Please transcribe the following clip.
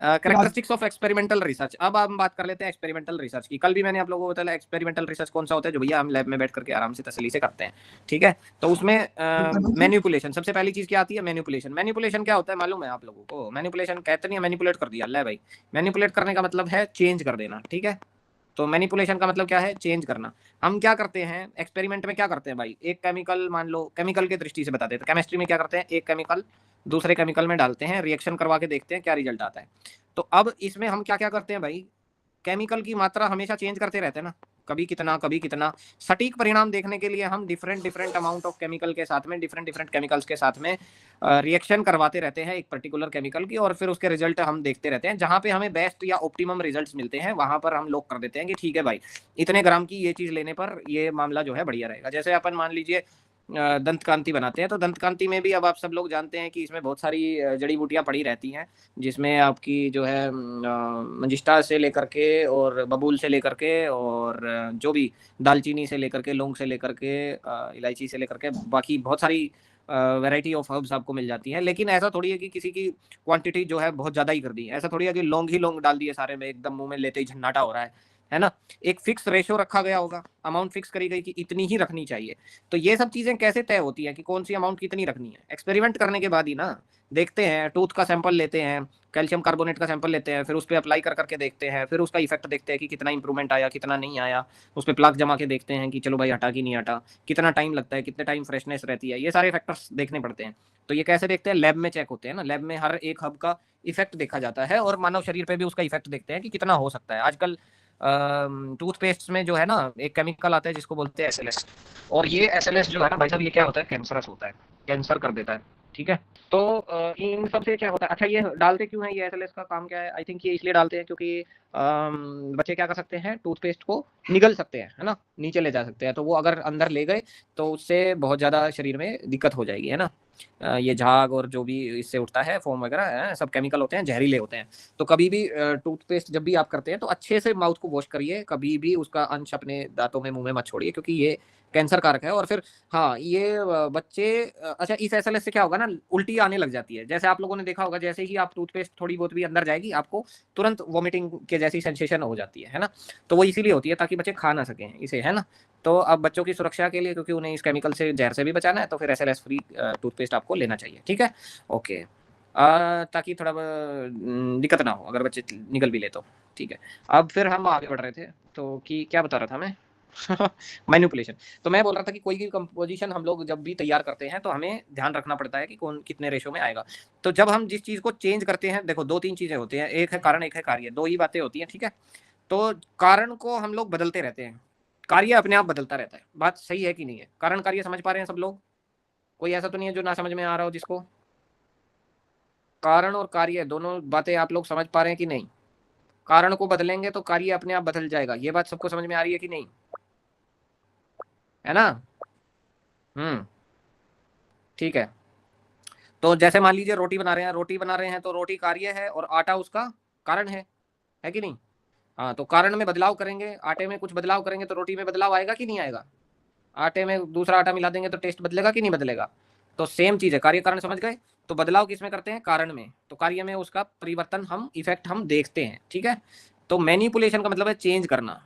Characteristics of experimental research. अब हम बात कर लेते हैं एक्सपेरिमेंटल रिसर्च की। कल भी मैंने आप लोगों को बताया एक्सपेरिमेंटल रिसर्च कौन सा होता है, जो भैया हम लैब में बैठ करके आराम से तसल्ली से करते हैं, ठीक है। तो उसमें मैनिपुलेशन, सबसे पहली चीज क्या आती है, मैनिपुलेशन। मैनिपुलेशन क्या होता है मालूम है आप लोगों को? मैनिपुलेशन कहते नहीं, मैनिपुलेट कर दिया ले भाई। मैनिपुलेट करने का मतलब है चेंज कर देना, ठीक है। तो मैनिपुलेशन का मतलब क्या है, चेंज करना। हम क्या करते हैं एक्सपेरिमेंट में, क्या करते हैं भाई, एक केमिकल मान लो, केमिकल की दृष्टि से बताते हैं, तो केमिस्ट्री में क्या करते हैं, एक केमिकल दूसरे केमिकल में डालते हैं, रिएक्शन करवा के देखते हैं क्या रिजल्ट आता है। तो अब इसमें हम क्या क्या करते हैं भाई, केमिकल की मात्रा हमेशा चेंज करते रहते हैं ना, कभी कितना कभी कितना। सटीक परिणाम देखने के लिए हम different different amount of chemical के साथ में, डिफरेंट डिफरेंट केमिकल्स के साथ में रिएक्शन करवाते रहते हैं एक पर्टिकुलर केमिकल की, और फिर उसके रिजल्ट हम देखते रहते हैं। जहां पे हमें बेस्ट या ऑप्टिमम रिजल्ट्स मिलते हैं वहां पर हम लोग कर देते हैं कि ठीक है भाई, इतने ग्राम की ये चीज लेने पर ये मामला जो है बढ़िया रहेगा। जैसे अपन मान लीजिए दंत कांति बनाते हैं, तो दंत कांति में भी अब आप सब लोग जानते हैं कि इसमें बहुत सारी जड़ी बूटियां पड़ी रहती हैं, जिसमें आपकी जो है मंजिष्टा से लेकर के और बबूल से लेकर के और जो भी दालचीनी से लेकर के, लौंग से लेकर के, इलायची से लेकर के, बाकी बहुत सारी वैरायटी ऑफ हर्ब्स आपको मिल जाती है। लेकिन ऐसा थोड़ी है कि किसी की क्वांटिटी जो है बहुत ज्यादा ही कर दी है, ऐसा थोड़ी है कि लौंग ही लौंग डाल दिए सारे में, एकदम मुंह में लेते ही झन्नाटा हो रहा है ना। एक फिक्स रेशियो रखा गया होगा, अमाउंट फिक्स करी गई कि इतनी ही रखनी चाहिए। तो ये सब चीजें कैसे तय होती है कि कौन सी अमाउंट कितनी रखनी है, एक्सपेरिमेंट करने के बाद ही ना। देखते हैं, टूथ का सैंपल लेते हैं, कैल्शियम कार्बोनेट का सैंपल लेते हैं, फिर उस पर अप्लाई कर करके देखते हैं, फिर उसका इफेक्ट देखते हैं कि कितना इंप्रूवमेंट आया कितना नहीं आया, उस पर प्लाक जमा के देखते हैं कि चलो भाई हटा कि नहीं हटा, कितना टाइम लगता है, कितने टाइम फ्रेशनेस रहती है, ये सारे फैक्टर्स देखने पड़ते हैं। तो ये कैसे देखते हैं, लैब में चेक होते हैं ना, लैब में हर एक हब का इफेक्ट देखा जाता है, और मानव शरीर पे भी उसका इफेक्ट देखते हैं कि कितना हो सकता है। आजकल टूथपेस्ट में जो है ना एक केमिकल आता है जिसको बोलते हैं एसएलएस, और ये एसएलएस जो है ना भाई साहब, ये क्या होता है, कैंसरस होता है, कैंसर कर देता है, ठीक है। तो इन सब से क्या होता है, अच्छा ये डालते क्यों है, ये एसएलएस का काम क्या है, आई थिंक ये इसलिए डालते हैं क्योंकि बच्चे क्या कर सकते हैं, टूथपेस्ट को निगल सकते हैं, है ना, नीचे ले जा सकते हैं, तो वो अगर अंदर ले गए तो उससे बहुत ज़्यादा शरीर में दिक्कत हो जाएगी, है ना। ये झाग और जो भी इससे उठता है फोम वगैरह है, सब केमिकल होते हैं, जहरीले होते हैं। तो कभी भी टूथपेस्ट जब भी आप करते हैं तो अच्छे से माउथ को वॉश करिए, कभी भी उसका अंश अपने दांतों में मुंह में मत छोड़िए, क्योंकि ये कैंसर कारक है। और फिर हाँ ये बच्चे अच्छा इस एसएलएस से क्या होगा ना, उल्टी आने लग जाती है। जैसे आप लोगों ने देखा होगा, जैसे ही आप टूथपेस्ट थोड़ी बहुत भी अंदर जाएगी आपको तुरंत वॉमिटिंग के जैसी सेंसेशन हो जाती है ना। तो वो इसीलिए होती है ताकि बच्चे खा ना सकें इसे, है ना। तो अब बच्चों की सुरक्षा के लिए, क्योंकि उन्हें इस केमिकल से, जहर से भी बचाना है, तो फिर एसएलएस फ्री टूथपेस्ट आपको लेना चाहिए, ठीक है। ओके, ताकि थोड़ा दिक्कत ना हो अगर बच्चे निकल भी ले तो, ठीक है। अब फिर हम आगे बढ़ रहे थे, तो कि क्या बता रहा था मैं मैनिपुलेशन। तो मैं बोल रहा था कि कोई भी कंपोजिशन हम लोग जब भी तैयार करते हैं तो हमें ध्यान रखना पड़ता है कि कौन कितने रेशो में आएगा। तो जब हम जिस चीज को चेंज करते हैं, देखो दो तीन चीजें होती हैं, एक है कारण, एक है कार्य, दो ही बातें होती हैं, ठीक है। तो कारण को हम लोग बदलते रहते हैं, कार्य अपने आप बदलता रहता है। बात सही है कि नहीं है, कारण कार्य समझ पा रहे हैं सब लोग? कोई ऐसा तो नहीं है जो ना समझ में आ रहा हो जिसको? कारण और कार्य दोनों बातें आप लोग समझ पा रहे हैं कि नहीं? कारण को बदलेंगे तो कार्य अपने आप बदल जाएगा, ये बात सबको समझ में आ रही है कि नहीं, है ना। ठीक है। तो जैसे मान लीजिए रोटी बना रहे हैं, रोटी बना रहे हैं तो रोटी कार्य है और आटा उसका कारण है कि नहीं। हाँ, तो कारण में बदलाव करेंगे, आटे में कुछ बदलाव करेंगे तो रोटी में बदलाव आएगा कि नहीं आएगा। आटे में दूसरा आटा मिला देंगे तो टेस्ट बदलेगा कि नहीं बदलेगा। तो सेम चीज है, कार्य कारण समझ गए। तो बदलाव किसमें करते हैं, कारण में, तो कार्य में उसका परिवर्तन हम इफेक्ट हम देखते हैं, ठीक है। तो मैनिपुलेशन का मतलब है चेंज करना।